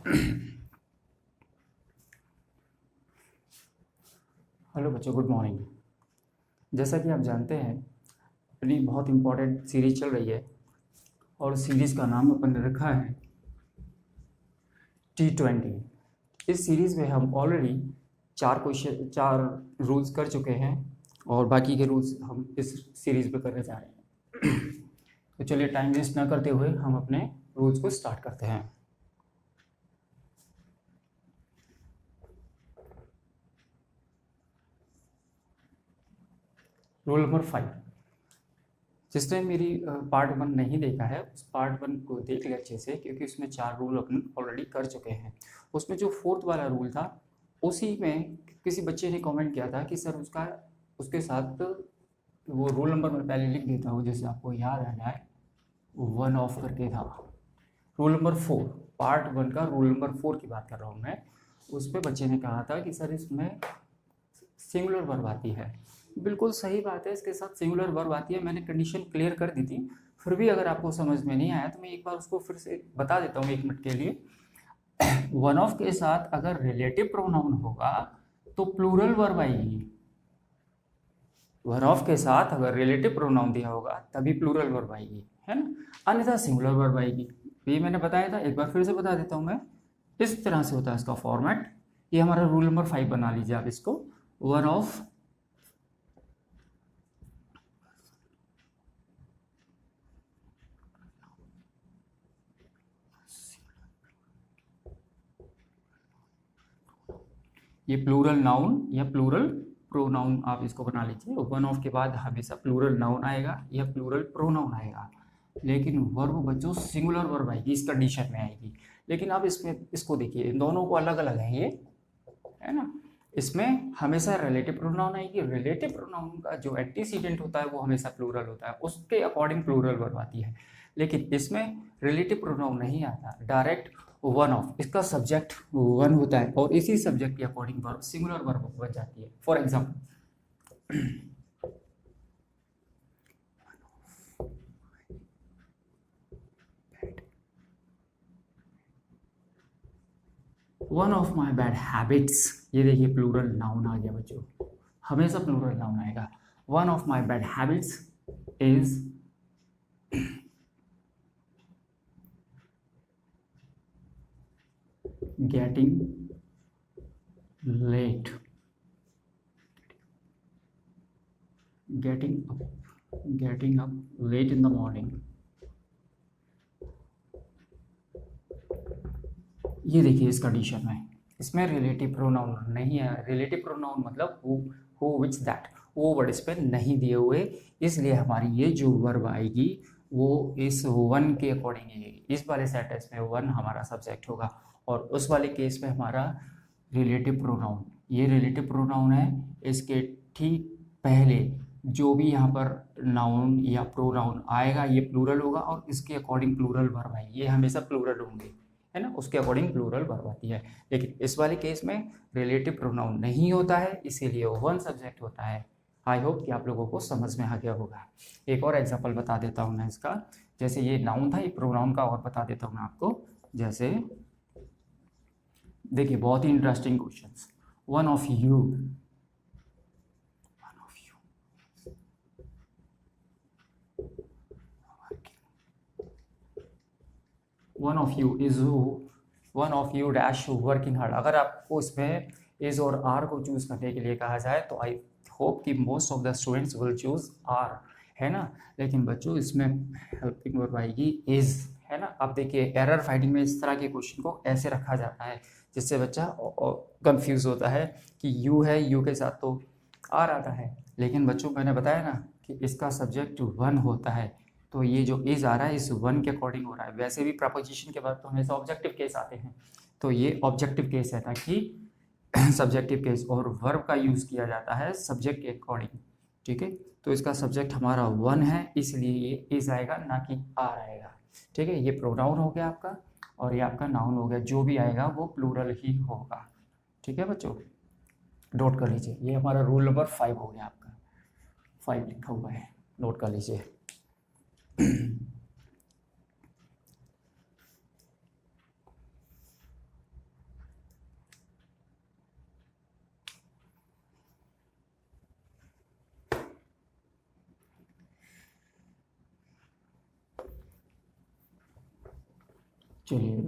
Hello बच्चों, good morning. जैसा कि आप जानते हैं, अपनी बहुत इम्पोर्टेंट सीरीज चल रही है और सीरीज़ का नाम अपन ने रखा है T20। इस सीरीज़ में हम ऑलरेडी 4 रूल्स कर चुके हैं और बाकी के रूल्स हम इस सीरीज़ में करने जा रहे हैं। तो चलिए, टाइम वेस्ट ना करते हुए हम अपने रूल्स को स्टार्ट करते हैं। Rule number 5। जिसने मेरी पार्ट 1 नहीं देखा है, उस पार्ट 1 को देख ले अच्छे से, क्योंकि उसमें 4 रूल अपन ऑलरेडी कर चुके हैं। उसमें जो 4th वाला रूल था, उसी में किसी बच्चे ने कमेंट किया था कि सर उसके साथ वो रूल नंबर मैं पहले लिख देता हूँ जैसे आपको याद आ जाए। 1 ऑफ करके था। रूल नंबर 4, पार्ट 1 का रूल नंबर 4 की बात कर रहा हूँ मैं। उस पर बच्चे ने कहा था कि सर इसमें सिंगुलर वर्ब आती है। बिल्कुल सही बात है, इसके साथ सिंगुलर वर्ब आती है। मैंने कंडीशन क्लियर कर दी थी, फिर भी अगर आपको समझ में नहीं आया तो मैं एक बार उसको फिर से बता देता हूँ 1 मिनट के लिए। वन ऑफ के साथ अगर रिलेटिव प्रोनाउन होगा तो प्लूरल वर्ब आएगी। वन ऑफ के साथ अगर रिलेटिव प्रोनाउन दिया होगा तभी प्लूरल वर्ब आएगी, है ना। अन्यथा सिंगुलर वर्ब आएगी। ये मैंने बताया था, एक बार फिर से बता देता हूँ मैं। इस तरह से होता है इसका फॉर्मेट। ये हमारा रूल नंबर 5 बना लीजिए आप इसको। वन ऑफ ये प्लूरल नाउन या प्लूरल प्रोनाउन आप इसको बना लीजिए। वन ऑफ के बाद हमेशा प्लूरल नाउन आएगा या प्लूरल प्रोनाउन आएगा, लेकिन वर्ब बच्चों सिंगुलर वर्ब आएगी, इस कंडीशन में आएगी। लेकिन अब इसमें इसको देखिए, इन दोनों को अलग अलग है ये, है ना। इसमें हमेशा रिलेटिव प्रोनाउन आएगी। रिलेटिव प्रोनाउन का जो एंटीसीडेंट होता है वो हमेशा प्लूरल होता है, उसके अकॉर्डिंग प्लूरल वर्ब आती है। लेकिन इसमें रिलेटिव प्रोनाउन नहीं आता, डायरेक्ट वन ऑफ, इसका सब्जेक्ट वन होता है और इसी सब्जेक्ट के अकॉर्डिंग वर्ब सिंगुलर वर्ब बन जाती है। For example, one of my bad habits, ये देखिए प्लूरल नाउन आ गया बच्चों, हमेशा प्लूरल नाउन आएगा। One of my bad habits is getting late, getting up late in the morning। ये देखिए इस कंडीशन में इसमें रिलेटिव प्रोनाउन नहीं है। रिलेटिव प्रोनाउन मतलब हु विच दैट, वो वर्ड इस पे नहीं दिए हुए, इसलिए हमारी ये जो वर्ब आएगी वो इस वन के अकॉर्डिंग आएगी। इस वाले सेंटेंस में वन हमारा सब्जेक्ट होगा और उस वाले केस में हमारा रिलेटिव प्रोनाउन। ये रिलेटिव प्रोनाउन है, इसके ठीक पहले जो भी यहाँ पर नाउन या प्रोनाउन आएगा ये प्लूरल होगा और इसके अकॉर्डिंग प्लूरल वर्ब आएगी। ये हमेशा प्लूरल होंगे, है ना, उसके अकॉर्डिंग प्लूरल वर्ब आती है। लेकिन इस वाले केस में रिलेटिव प्रोनाउन नहीं होता है, इसीलिए वन सब्जेक्ट होता है। आई होप कि आप लोगों को समझ में आ गया होगा। एक और एग्जांपल बता देता हूँ मैं इसका। जैसे ये नाउन था, ये प्रोनाउन का और बता देता हूँ मैं आपको। जैसे देखिए, बहुत ही interesting question. One of you, one of you is one of you dash working hard. अगर आपको इसमें इज और आर को चूज करने के लिए कहा जाए तो आई होप कि most of the students will choose are, है ना। लेकिन बच्चों इसमें हेल्पिंग वर्ब आएगी इज, है ना। अब देखिए, एरर फाइंडिंग में इस तरह के क्वेश्चन को ऐसे रखा जाता है जिससे बच्चा कंफ्यूज होता है कि यू है, यू के साथ तो आर आता है। लेकिन बच्चों मैंने बताया ना कि इसका सब्जेक्ट वन होता है, तो ये जो इज आ रहा है इस वन के अकॉर्डिंग हो रहा है। वैसे भी प्रपोजिशन के बाद तो हमेशा ऑब्जेक्टिव केस आते हैं, तो ये ऑब्जेक्टिव केस है, ताकि सब्जेक्टिव केस और वर्ब का यूज़ किया जाता है सब्जेक्ट के अकॉर्डिंग, ठीक है। तो इसका सब्जेक्ट हमारा वन है, इसलिए ये इज आएगा ना कि आर आएगा, ठीक है। ये प्रोनाउन हो गया आपका और ये आपका नाउन हो गया। जो भी आएगा वो प्लूरल ही होगा, ठीक है बच्चों। नोट कर लीजिए, ये हमारा रूल नंबर 5 हो गया। आपका 5 लिखा हुआ है, नोट कर लीजिए। चलिए,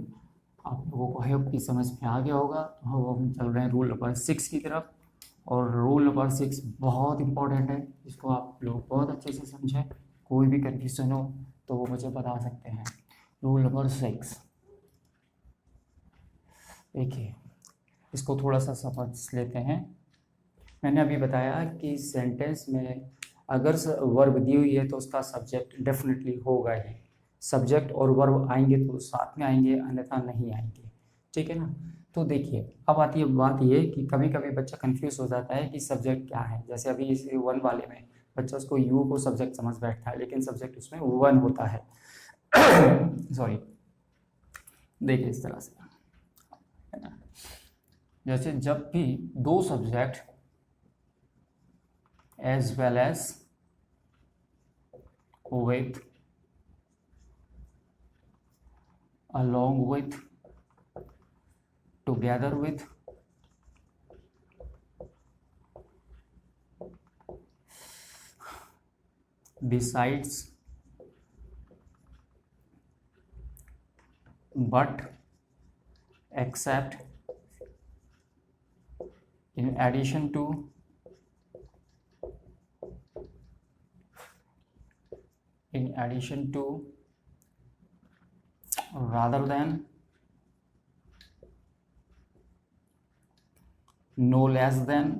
आप लोगों को है कि समझ में आ गया होगा। तो हम चल रहे हैं रूल नंबर 6 की तरफ, और रूल नंबर 6 बहुत इंपॉर्टेंट है, इसको आप लोग बहुत अच्छे से समझें। कोई भी कन्फ्यूजन हो तो वो मुझे बता सकते हैं। रूल नंबर 6, देखिए इसको थोड़ा सा समझ लेते हैं। मैंने अभी बताया कि सेंटेंस में अगर वर्ब दी हुई है तो उसका सब्जेक्ट डेफिनेटली होगा ही। सब्जेक्ट और वर्ब आएंगे तो साथ में आएंगे, अन्यथा नहीं आएंगे, ठीक है ना। तो देखिए, अब आती है बात ये कि कभी कभी बच्चा कंफ्यूज हो जाता है कि सब्जेक्ट क्या है। जैसे अभी इस 1 वाले में बच्चा उसको यू को सब्जेक्ट समझ बैठता है, लेकिन सब्जेक्ट उसमें 1 होता है। सॉरी, देखिए इस तरह से है ना, जैसे जब भी दो subject as well as with, along with, together with, besides, but, except, in addition to, in addition to, rather than, no less than,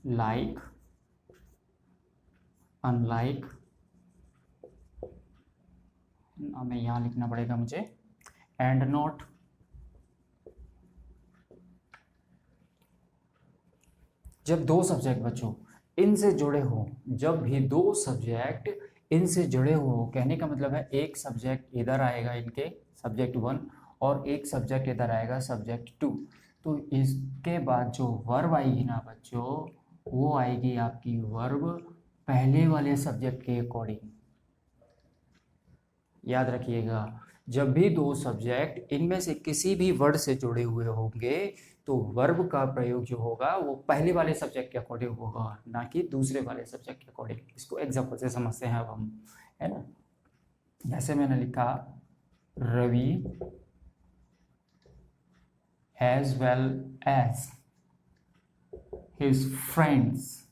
like, unlike, हमें यहाँ लिखना पड़ेगा मुझे, and not, जब दो सब्जेक्ट बच्चों इनसे जुड़े हो, जब भी दो सब्जेक्ट इनसे जुड़े हो, कहने का मतलब है एक सब्जेक्ट इधर आएगा इनके, सब्जेक्ट 1, और एक सब्जेक्ट इधर आएगा, सब्जेक्ट 2। तो इसके बाद जो वर्ब आएगी ना बच्चों, वो आएगी आपकी वर्ब पहले वाले सब्जेक्ट के अकॉर्डिंग। याद रखिएगा, जब भी दो सब्जेक्ट इनमें से किसी भी वर्ड से जुड़े हुए होंगे तो वर्ब का प्रयोग जो होगा वो पहले वाले सब्जेक्ट के अकॉर्डिंग होगा, ना कि दूसरे वाले सब्जेक्ट के अकॉर्डिंग। इसको एग्जांपल से समझते हैं अब हम, है ना। जैसे मैंने लिखा Ravi as well as his friends.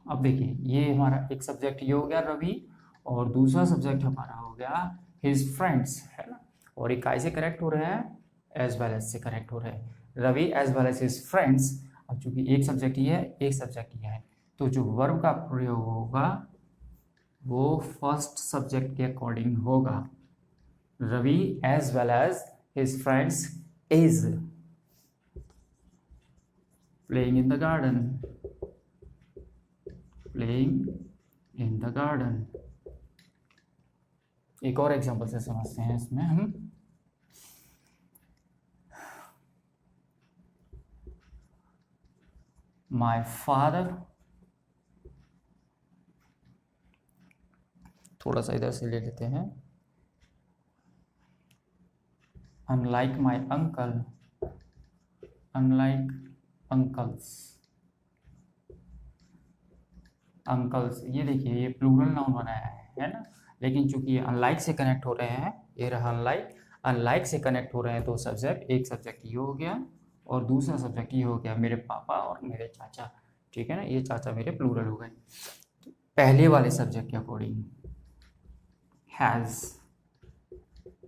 अब देखिए, ये हमारा एक सब्जेक्ट ये हो गया रवि, और दूसरा सब्जेक्ट हमारा हो गया हिज फ्रेंड्स, है ना। और ये कैसे करेक्ट हो रहे हैं, एज वेल एज से करेक्ट हो रहे हैं, Ravi as well as his friends. अब चूंकि एक सब्जेक्ट ये है, एक सब्जेक्ट ये है, तो जो वर्ब का प्रयोग होगा वो फर्स्ट सब्जेक्ट के अकॉर्डिंग होगा। Ravi as well as his friends is playing in the garden, playing in the garden. एक और एग्जांपल से समझते हैं इसमें हम। माय फादर, थोड़ा सा इधर से ले लेते हैं, unlike my uncle, unlike uncles, uncles, ये देखिए ये प्लूरल नाउन बनाया है ना, लेकिन चूंकि ये अनलाइक से कनेक्ट हो रहे हैं, ये रहा अनलाइक, अनलाइक से कनेक्ट हो रहे हैं, तो सब्जेक्ट, एक सब्जेक्ट ये हो गया और दूसरा सब्जेक्ट ये हो गया मेरे पापा और मेरे चाचा, ठीक है ना। ये चाचा मेरे प्लूरल हो गए। पहले वाले सब्जेक्ट के अकॉर्डिंग, हैज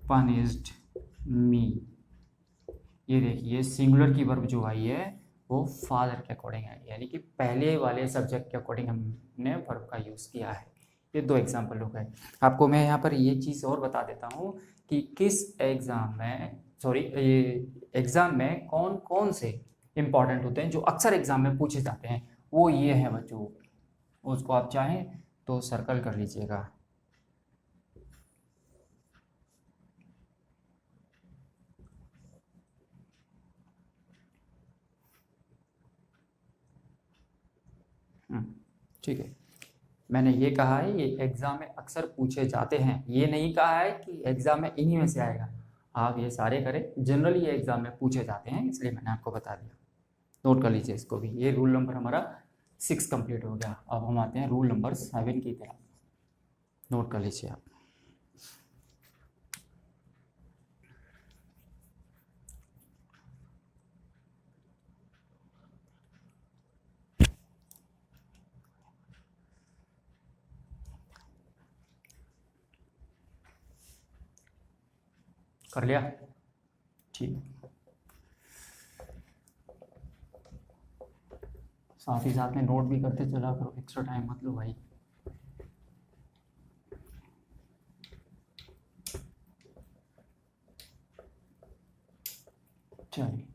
पनिश्ड मी, ये देखिए सिंगुलर की वर्ब जो आई है वो फादर के अकॉर्डिंग आई, यानी कि पहले वाले सब्जेक्ट के अकॉर्डिंग हमने वर्ब का यूज़ किया है। ये दो एग्जाम्पल हो गए। आपको मैं यहाँ पर ये चीज़ और बता देता हूँ कि किस एग्ज़ाम में, सॉरी, ये एग्ज़ाम में कौन कौन से इम्पॉर्टेंट होते हैं जो अक्सर एग्ज़ाम में पूछे जाते हैं, वो ये है बच्चों। उसको आप चाहें तो सर्कल कर लीजिएगा। ठीक है, मैंने ये कहा है ये एग्ज़ाम में अक्सर पूछे जाते हैं, ये नहीं कहा है कि एग्ज़ाम में इन्हीं में से आएगा। आप ये सारे करें, जनरली ये एग्ज़ाम में पूछे जाते हैं, इसलिए मैंने आपको बता दिया। नोट कर लीजिए इसको भी। ये रूल नंबर हमारा 6 कंप्लीट हो गया। अब हम आते हैं रूल नंबर 7 की तरफ। नोट कर लीजिए आप। कर लिया? ठीक। साथ ही साथ में नोट भी करते चला करो, एक्स्ट्रा टाइम मत लो भाई। चलिए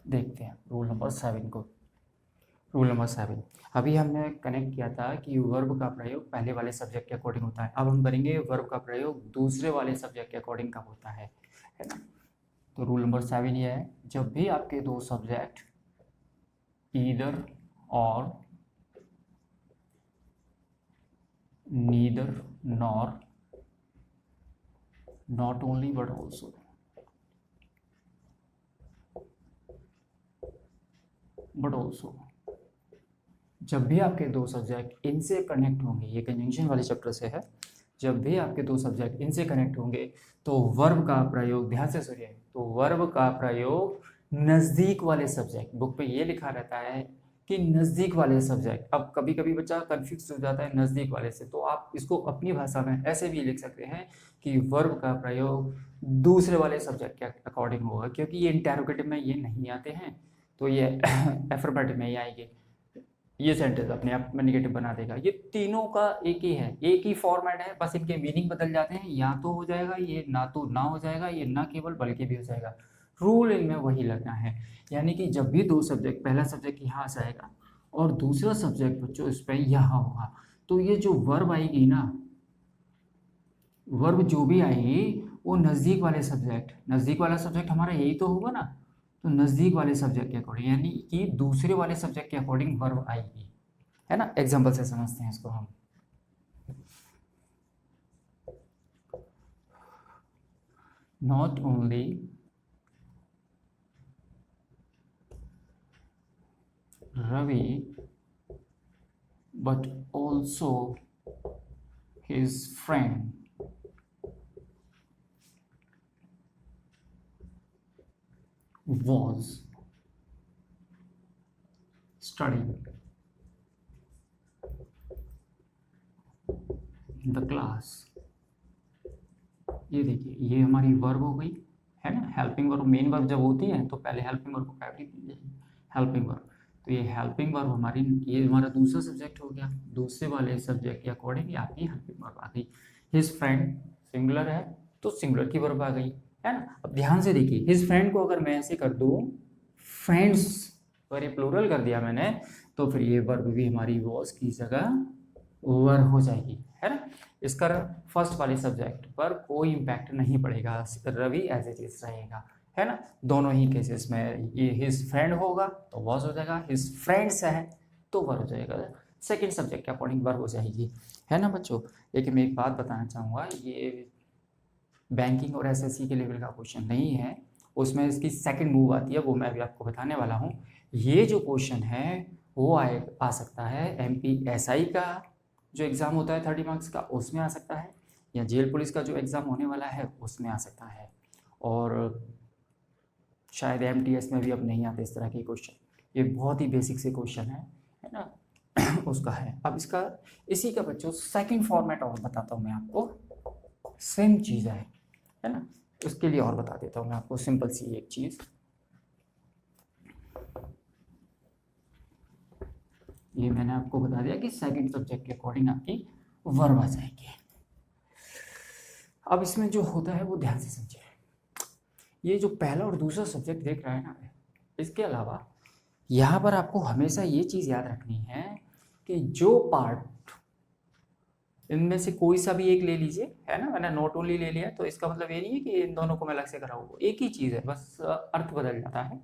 देखते हैं रूल नंबर 7 को। रूल नंबर 7, अभी हमने कनेक्ट किया था कि वर्ब का प्रयोग पहले वाले सब्जेक्ट के अकॉर्डिंग होता है। अब हम करेंगे वर्ब का प्रयोग दूसरे वाले सब्जेक्ट के अकॉर्डिंग कब होता है ना। तो रूल नंबर 7 ये है, जब भी आपके दो सब्जेक्ट ईदर और neither nor not only but also जब भी आपके दो सब्जेक्ट इनसे कनेक्ट होंगे, ये कंजंक्शन वाले चैप्टर से है, जब भी आपके दो सब्जेक्ट इनसे कनेक्ट होंगे तो वर्ब का प्रयोग, ध्यान से सुनिए, तो वर्ब का प्रयोग नज़दीक वाले सब्जेक्ट, बुक पे ये लिखा रहता है कि नज़दीक वाले सब्जेक्ट। अब कभी कभी बच्चा कन्फ्यूज हो जाता है नज़दीक वाले से, तो आप इसको अपनी भाषा में ऐसे भी लिख सकते हैं कि वर्ब का प्रयोग दूसरे वाले सब्जेक्ट के अकॉर्डिंग होगा, क्योंकि ये इंटेरोगेटिव में ये नहीं आते हैं, तो ये एफर्मेटिव में ही आएंगे। ये सेंटेंस अपने आप में नेगेटिव बना देगा। ये तीनों का एक ही है, एक ही फॉर्मेट है, बस इनके मीनिंग बदल जाते हैं। या तो हो जाएगा ये, ना तो ना हो जाएगा ये, ना केवल बल्कि भी हो जाएगा। रूल इनमें वही लगना है, यानी कि जब भी दो सब्जेक्ट, पहला सब्जेक्ट यहाँ से आएगा और दूसरा सब्जेक्ट बच्चों इस पर यहाँ होगा, तो ये जो वर्ब आएगी ना, वर्ब जो भी आएगी वो नज़दीक वाले सब्जेक्ट, नज़दीक वाला सब्जेक्ट हमारा यही तो होगा ना, तो नज़दीक वाले सब्जेक्ट के अकॉर्डिंग, यानी कि दूसरे वाले सब्जेक्ट के अकॉर्डिंग वर्ब आएगी, है ना। एग्जाम्पल से समझते हैं इसको हम। Not only Ravi but also his friend was studying in the class। ये देखिए, ये हमारी वर्ब हो गई, है ना। हेल्पिंग वर्ब, मेन वर्ब जब होती है तो पहले हेल्पिंग वर्ब को प्रायोरिटी दी जाएगी, हेल्पिंग वर्ब। तो ये हेल्पिंग वर्ब हमारी, ये हमारा दूसरा सब्जेक्ट हो गया, दूसरे वाले सब्जेक्ट के अकॉर्डिंग ये आपकी हेल्पिंग वर्ब आ गई। हिज फ्रेंड सिंगुलर है तो सिंगुलर की वर्ब आ गई, है ना। अब ध्यान से देखिए, हिज फ्रेंड को अगर मैं ऐसे कर दूं फ्रेंड्स, अगर ये प्लूरल कर दिया मैंने, तो फिर ये वर्ब भी हमारी वॉज की जगह वर्ब हो जाएगी, है ना। इसका फर्स्ट वाले सब्जेक्ट पर कोई इम्पैक्ट नहीं पड़ेगा, रवि एज इट इज रहेगा, है ना। दोनों ही केसेस में ये हिज फ्रेंड होगा तो वॉज हो जाएगा, हिज फ्रेंड्स है तो वर्ब हो जाएगा, सेकंड सब्जेक्ट के अकॉर्डिंग वर्ब हो जाएगी, है ना बच्चों। लेकिन मैं एक बात बताना चाहूँगा, ये बैंकिंग और एसएससी के लेवल का क्वेश्चन नहीं है, उसमें इसकी सेकंड मूव आती है, वो मैं अभी आपको बताने वाला हूँ। ये जो क्वेश्चन है वो आ सकता है MPSI का जो एग्ज़ाम होता है 30 मार्क्स का, उसमें आ सकता है, या जेल पुलिस का जो एग्ज़ाम होने वाला है उसमें आ सकता है, और शायद MTS में भी अब नहीं आते इस तरह के क्वेश्चन। ये बहुत ही बेसिक से क्वेश्चन है ना उसका है। अब इसका, इसी का बच्चों सेकंड फॉर्मेट और बताता हूँ मैं आपको, सेम चीज़ है ना। उसके लिए और बता देता हूँ मैं आपको सिंपल सी एक चीज़। ये मैंने आपको बता दिया कि सेकंड सब्जेक्ट के अकॉर्डिंग आपकी वर्ब आ जाएगी। अब इसमें जो होता है वो ध्यान से समझिए, ये जो पहला और दूसरा सब्जेक्ट देख रहा है ना, इसके अलावा यहाँ पर आपको हमेशा ये चीज़ याद रखनी है कि जो पार्ट, इनमें से कोई सा भी एक ले लीजिए, है ना। मैंने नॉट ओनली ले लिया तो इसका मतलब ये नहीं है कि इन दोनों को मैं अलग से कराऊँ, एक ही चीज़ है, बस अर्थ बदल जाता है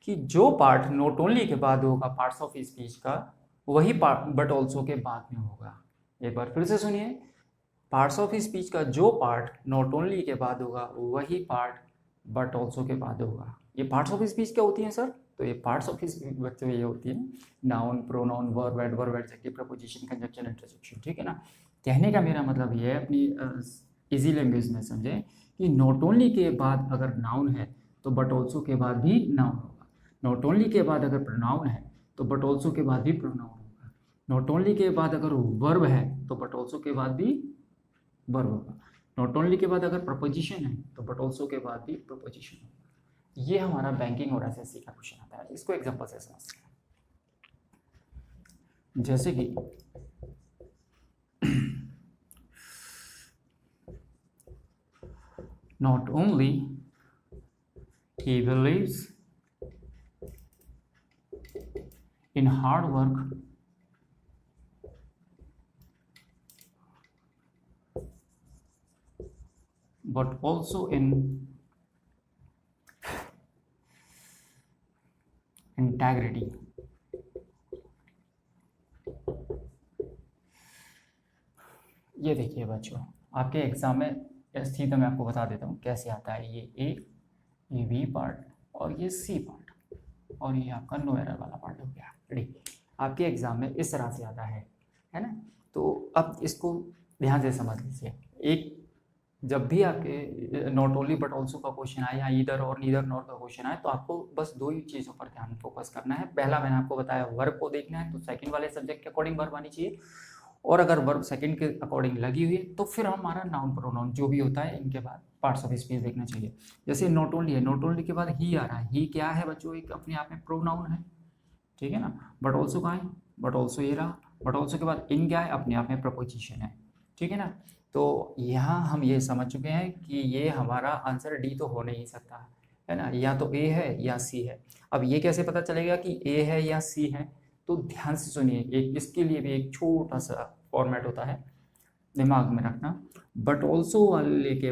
कि जो पार्ट नॉट ओनली के बाद होगा पार्ट्स ऑफ स्पीच का, वही पार्ट बट ऑल्सो के बाद में होगा। एक बार फिर से सुनिए, पार्ट्स ऑफ स्पीच का जो पार्ट नॉट ओनली के बाद होगा वही पार्ट बट ऑल्सो के बाद होगा। ये पार्ट्स ऑफ स्पीच क्या होती हैं सर? तो ये पार्ट्स ऑफ स्पीच बच्चों ये होती है noun, pronoun, verb, adverb, adjective, preposition, conjunction, interjection, ठीक है ना। कहने का मेरा मतलब ये है, अपनी इजी लैंग्वेज में समझें कि नॉट ओनली के बाद अगर नाउन है तो बट ऑल्सो के बाद भी नाउन होगा। नॉट ओनली के बाद अगर प्रोनाउन है तो बट ऑल्सो के बाद भी प्रोनाउन होगा। नॉट ओनली के बाद अगर वर्ब है तो बट ऑल्सो के बाद भी वर्ब होगा। नॉट ओनली के बाद अगर प्रपोजिशन है तो बट ऑल्सो के बाद भी प्रपोजिशन होगा। ये हमारा बैंकिंग और एसएससी का क्वेश्चन आता है। इसको एग्जांपल से समझते हैं। जैसे कि not only he believes in hard work but also in integrity। ये देखिए बच्चों, आपके एग्जाम में सीधा मैं आपको बता देता हूँ कैसे आता है। ये बी पार्ट और ये सी पार्ट और ये आपका नो एरर वाला पार्ट हो गया। रेडी, आपके एग्जाम में इस तरह से आता है ना। तो अब इसको ध्यान से समझ लीजिए। एक जब भी आपके नॉट ओनली बट ऑल्सो का क्वेश्चन आए या ईदर और नीदर नॉर का क्वेश्चन आए तो आपको बस दो ही चीज़ों पर ध्यान फोकस करना है। पहला मैंने आपको बताया वर्ब को देखना है, तो सेकंड वाले सब्जेक्ट के अकॉर्डिंग वर्ब आनी चाहिए, और अगर वर्ब सेकंड के अकॉर्डिंग लगी हुई है तो फिर हमारा नाउन प्रोनाउन जो भी होता है इनके बाद पार्ट्स ऑफ स्पीच देखना चाहिए। जैसे नॉट ओनली है, नॉट ओनली के बाद ही आ रहा है। ही क्या है बच्चों? एक अपने आप में प्रोनाउन है, ठीक है ना। बट ऑल्सो कहाँ है? बट ऑल्सो ये रहा। बट ऑल्सो के बाद इन क्या है? अपने आप में प्रपोजिशन है, ठीक है ना। तो यहाँ हम ये समझ चुके हैं कि ये हमारा आंसर डी तो हो नहीं सकता है ना, या तो ए है या सी है। अब ये कैसे पता चलेगा कि ए है या सी है? तो ध्यान से सुनिए, एक इसके लिए भी एक छोटा सा फॉर्मेट होता है, दिमाग में रखना। बट ऑल्सो वाले के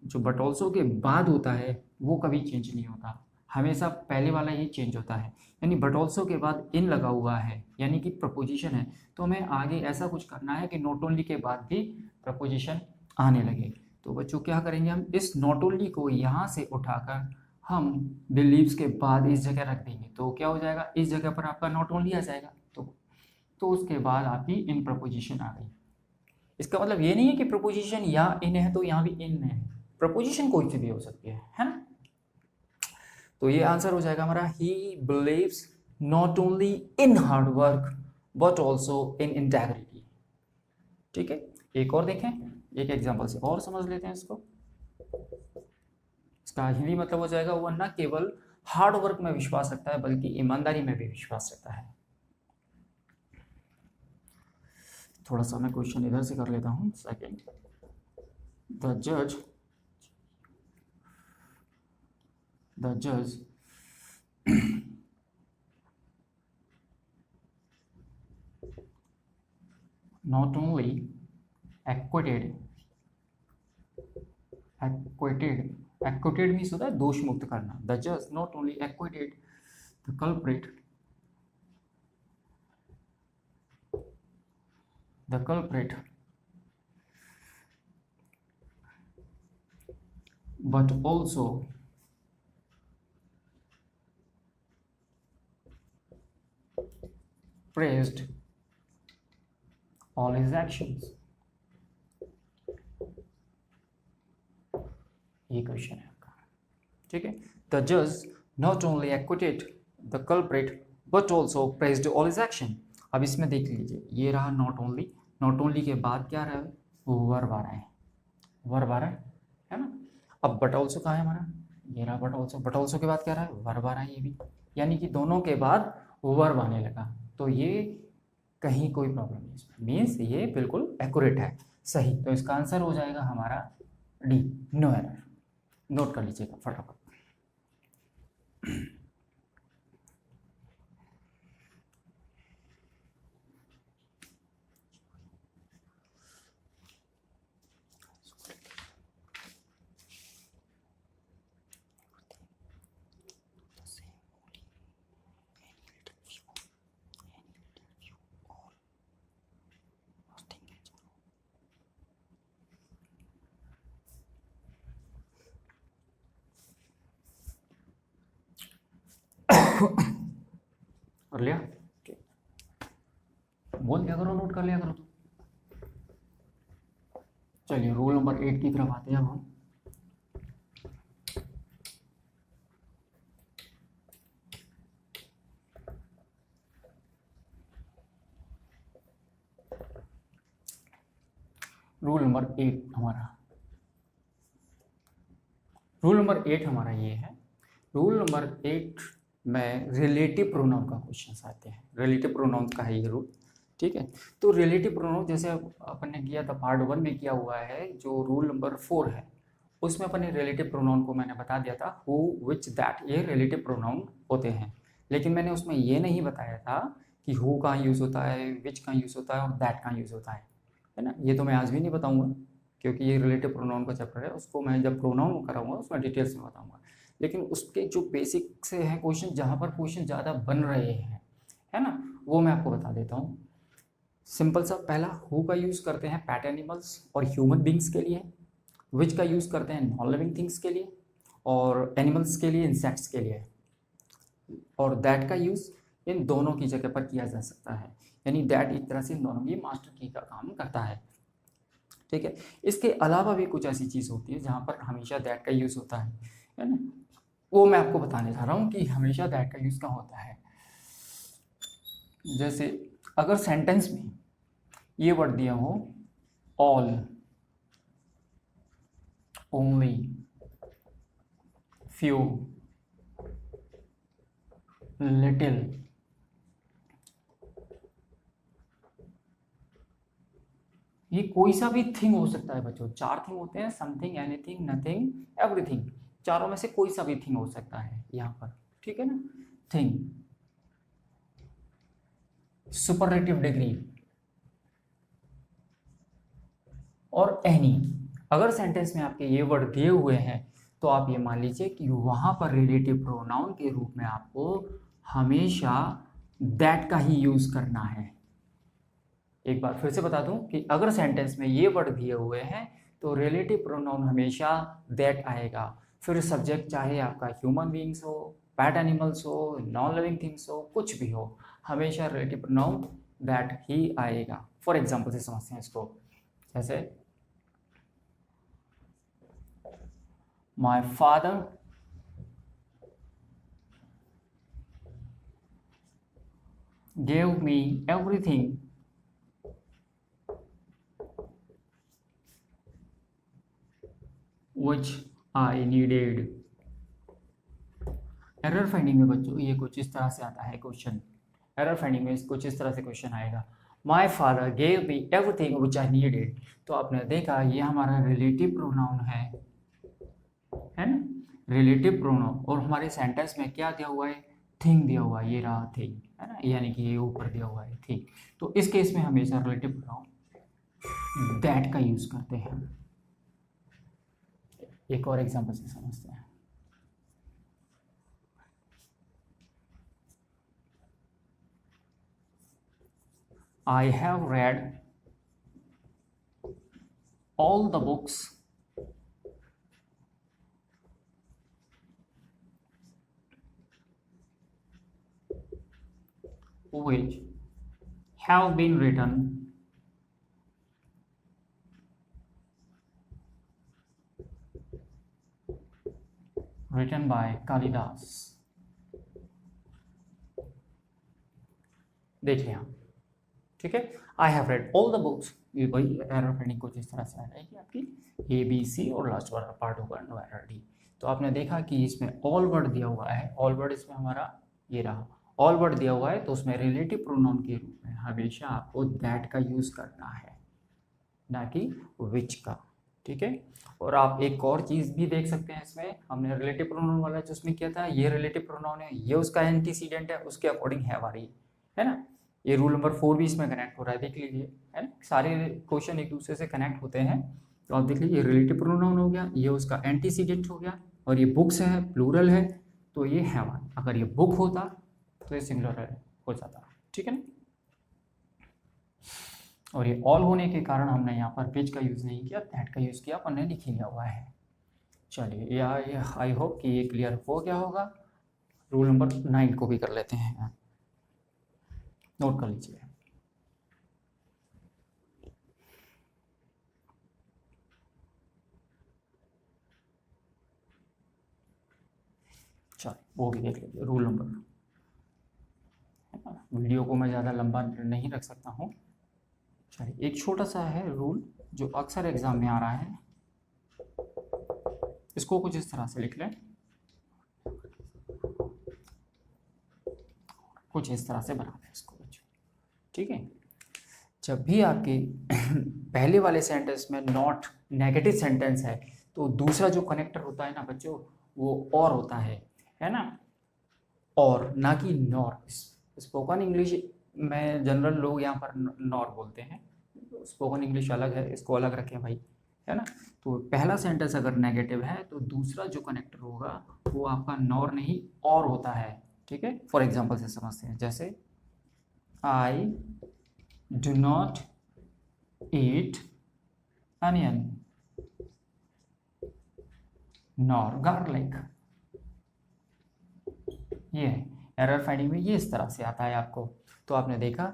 जो बट ऑल्सो के बाद होता है वो कभी चेंज नहीं होता, हमेशा पहले वाला ही चेंज होता है। यानी बट ऑल्सो के बाद इन लगा हुआ है यानी कि प्रपोजिशन है, तो हमें आगे ऐसा कुछ करना है कि नॉट ओनली के बाद भी प्रपोजिशन आने लगे। तो बच्चों क्या करेंगे, हम इस नॉट ओनली को यहाँ से उठाकर हम बिलीव्स के बाद इस जगह रख देंगे, तो क्या हो जाएगा, इस जगह पर आपका नॉट ओनली आ जाएगा। तो उसके बाद आपकी इन प्रपोजिशन आ गई। इसका मतलब ये नहीं है कि प्रपोजिशन यहाँ इन है तो यहाँ भी इन है, प्रपोजिशन कोई सी भी हो सकती है ना। तो ये आंसर हो जाएगा हमारा, he believes not only in hard work but also in integrity. ठीक है, एक और देखें, एक एग्जांपल से और समझ लेते हैं इसको। इसका हिंदी मतलब हो जाएगा, वो न केवल हार्ड वर्क में विश्वास रखता है बल्कि ईमानदारी में भी विश्वास रखता है। थोड़ा सा मैं क्वेश्चन इधर से कर लेता हूँ। सेकंड, द जज not only acquitted मीन्स होता है दोष मुक्त करना। द जज not only acquitted the culprit but also praised all his actions। ये क्वेश्चन है आपका, ठीक है। द जज not only acquitted the culprit but also praised all his action। अब इसमें देख लीजिए, ये रहा नॉट ओनली, नॉट ओनली के बाद क्या रहा है, वर्ब आ रहा है, वर्ब आ रहा है ना। अब बट ऑल्सो कहाँ है हमारा, ये रहा बट ऑल्सो, बट ऑल्सो के बाद क्या रहा है, वर्ब आ रहा है ये भी, यानी कि दोनों के बाद वर्ब आने लगा। तो ये कहीं कोई प्रॉब्लम नहीं इसमें, मीन्स ये बिल्कुल एक्यूरेट है, सही। तो इसका आंसर हो जाएगा हमारा डी, नो एरर। नोट कर लीजिएगा फटाफट। कर लिया? बोल दिया करो, नोट कर लिया करो। चलिए रूल नंबर 8 की तरफ आते हैं अब हम। रूल नंबर 8 हमारा ये है। रूल नंबर 8 में रिलेटिव प्रोनाउन का क्वेश्चन आते हैं। रिलेटिव प्रोनाउन का है ये रूल, ठीक है। तो रिलेटिव प्रोनाउन जैसे अपन ने किया था पार्ट 1 में किया हुआ है, जो रूल नंबर 4 है उसमें अपन ने रिलेटिव प्रोनाउन को मैंने बता दिया था हु, विच, दैट, ये रिलेटिव प्रोनाउन होते हैं। लेकिन मैंने उसमें ये नहीं बताया था कि हु कहाँ यूज़ होता है, विच कहाँ यूज़ होता है और दैट कहाँ यूज़ होता है ना। ये तो मैं आज भी नहीं बताऊँगा क्योंकि ये रिलेटिव प्रोनाउन का चैप्टर है, उसको मैं जब प्रोनाउन कराऊंगा उसमें डिटेल्स में बताऊंगा। लेकिन उसके जो बेसिक से हैं क्वेश्चन, जहाँ पर क्वेश्चन ज़्यादा बन रहे हैं, है ना, वो मैं आपको बता देता हूँ। सिंपल सा, पहला हु का यूज़ करते हैं पैट एनिमल्स और ह्यूमन बींग्स के लिए, विच का यूज़ करते हैं नॉन लिविंग थिंग्स के लिए और एनिमल्स के लिए, इंसेक्ट्स के लिए, और दैट का यूज़ इन दोनों की जगह पर किया जा सकता है। यानी दैट एक तरह से इन दोनों की मास्टर की का काम करता है, ठीक है। इसके अलावा भी कुछ ऐसी चीज़ होती है जहाँ पर हमेशा दैट का यूज़ होता है ना। वो मैं आपको बताने जा रहा हूँ कि हमेशा दैट का यूज़ कहाँ होता है। जैसे अगर सेंटेंस में ये वर्ड दिया हो ऑल, ओनली, फ्यू, लिटिल, ये कोई सा भी थिंग हो सकता है बच्चों। 4 थिंग होते हैं, समथिंग, एनीथिंग, नथिंग, एवरीथिंग। चारों में से कोई सा भी थिंग हो सकता है यहाँ पर, ठीक है ना। थिंग, सुपरलेटिव डिग्री और एनी। अगर सेंटेंस में आपके ये वर्ड दिए हुए हैं तो आप ये मान लीजिए कि वहाँ पर रिलेटिव प्रोनाउन के रूप में आपको हमेशा दैट का ही यूज़ करना है। एक बार फिर से बता दूं कि अगर सेंटेंस में ये वर्ड दिए हुए हैं तो रिलेटिव प्रोनाउन हमेशा दैट आएगा। फिर सब्जेक्ट चाहे आपका ह्यूमन बीइंग्स हो, पैट एनिमल्स हो, नॉन लिविंग थिंग्स हो, कुछ भी हो, हमेशा रिलेटिव प्रोनाउन दैट ही आएगा। फॉर एग्जाम्पल से समझते हैं इसको। जैसे my father gave me everything which I needed। Error finding में बच्चों ये कुछ इस तरह से आता है क्वेश्चन। एरर फाइंडिंग में कुछ इस तरह से क्वेश्चन आएगा, my father gave me everything which I needed. तो आपने देखा ये हमारा रिलेटिव प्रोनाउन है ना, रिलेटिव प्रोनाउन। और हमारे सेंटेंस में क्या दिया हुआ है, थिंग दिया हुआ है, ये रहा थिंग, है ना, यानी कि ये ऊपर दिया हुआ है थिंग। तो इस केस में हमेशा रिलेटिव प्रोनाउन दैट का यूज करते हैं। एक और एग्जांपल से समझते हैं। I have read all the books which have been written by Kalidas. देख लिया, ठीक है। I have read all the books, ये वही एरर फाइंडिंग कुछ इस तरह से आ जाएगी आपकी, ए बी सी और लास्ट वाला पार्ट होगा नो एरर डी। तो आपने देखा कि इसमें ऑल वर्ड दिया हुआ है, ऑल वर्ड इसमें हमारा ये रहा, ऑल वर्ड दिया हुआ है तो उसमें रिलेटिव प्रोनाउन के रूप में हमेशा आपको दैट का यूज़ करना है, ना कि विच का, ठीक है। और आप एक और चीज़ भी देख सकते हैं इसमें, हमने रिलेटिव प्रोनाउन वाला जो उसमें किया था, ये रिलेटिव प्रोनाउन है, ये उसका एंटीसीडेंट है, उसके अकॉर्डिंग है वारी, है ना। ये रूल नंबर 4 भी इसमें कनेक्ट हो रहा है, देख लीजिए, है ना। सारे क्वेश्चन एक दूसरे से कनेक्ट होते हैं। तो आप देख लीजिए, ये रिलेटिव प्रोनाउन हो गया, ये उसका एंटीसीडेंट हो गया, और ये बुक्स है प्लूरल है तो ये है वारी। अगर ये बुक होता तो ये सिंगुलर हो जाता, ठीक है ना। और ये ऑल होने के कारण हमने यहाँ पर विच का यूज़ नहीं किया, दैट का यूज़ किया, अपन ने लिख लिया हुआ है। चलिए, या आई होप कि ये क्लियर हो गया होगा। रूल नंबर 9 को भी कर लेते हैं, नोट कर लीजिए। चलो वो भी देख लीजिए, रूल नंबर, वीडियो को मैं ज़्यादा लंबा नहीं रख सकता हूँ। चलिए एक छोटा सा है रूल जो अक्सर एग्जाम में आ रहा है, इसको कुछ इस तरह से लिख लें, कुछ इस तरह से बना दें इसको बच्चों, ठीक है। जब भी आपके पहले वाले सेंटेंस में नॉट नेगेटिव सेंटेंस है तो दूसरा जो कनेक्टर होता है ना बच्चों वो और होता है ना, और ना कि नॉर। स्पोकन इंग्लिश में जनरल लोग यहाँ पर नॉर बोलते हैं, स्पोकन इंग्लिश अलग है, इसको अलग रखें भाई, है ना। तो पहला सेंटेंस अगर नेगेटिव है तो दूसरा जो कनेक्टर होगा वो आपका नॉर नहीं और होता है, ठीक है। फॉर एग्जाम्पल से समझते हैं, जैसे I do not eat onion nor garlic, ये है एरर फाइंडिंग में, ये इस तरह से आता है आपको। तो आपने देखा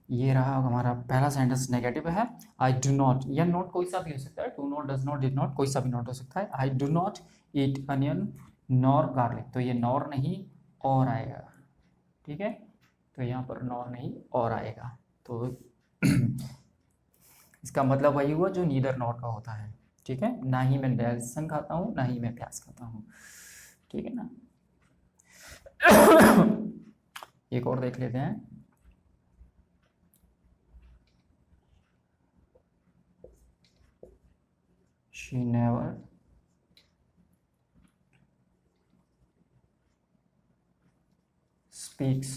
ये रहा हमारा पहला सेंटेंस नेगेटिव है, आई डू नॉट, या नॉट कोई सा भी हो सकता है, do not, does not, did not, कोई सा भी नॉट हो सकता है। I do not eat onion nor garlic, तो ये नॉर नहीं और आएगा, ठीक है। तो यहाँ पर नॉर नहीं और आएगा, तो इसका मतलब वही हुआ जो नीदर नॉर का होता है, ठीक है। ना ही मैं लहसुन खाता हूँ ना ही मैं प्याज खाता हूँ, ठीक है ना। एक और देख लेते हैं, she never speaks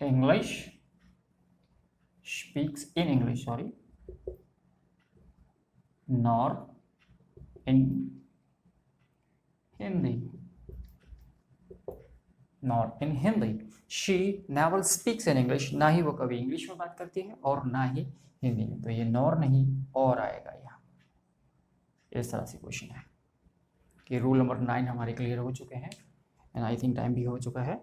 English, speaks in English, sorry, nor in Hindi, not in Hindi. She never speaks in English, ना ही वो कभी इंग्लिश में बात करती है और ना ही हिंदी में, तो ये नॉर नहीं और आएगा यहाँ। इस तरह से क्वेश्चन है कि रूल नंबर 9 हमारे क्लियर हो चुके हैं एंड आई थिंक टाइम भी हो चुका है।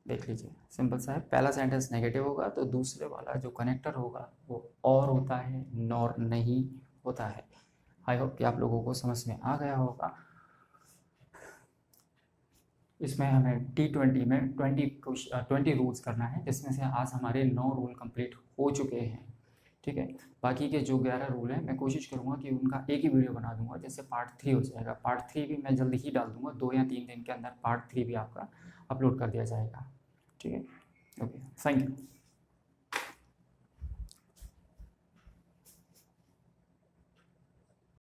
देख लीजिए सिंपल सा है, पहला सेंटेंस नेगेटिव होगा तो दूसरे वाला जो कनेक्टर होगा वो और होता है, नॉर नहीं होता है। आई होप कि आप लोगों को समझ में आ गया होगा। इसमें हमें T20 में 20 रूल्स करना है, जिसमें से आज हमारे 9 रूल कंप्लीट हो चुके हैं, ठीक है। बाकी के जो 11 रूल हैं मैं कोशिश करूँगा कि उनका एक ही वीडियो बना दूंगा, जैसे पार्ट 3 हो जाएगा। पार्ट 3 भी मैं जल्दी ही डाल दूंगा, 2 या 3 दिन के अंदर पार्ट 3 भी आपका अपलोड कर दिया जाएगा, ठीक है। Okay, thank you.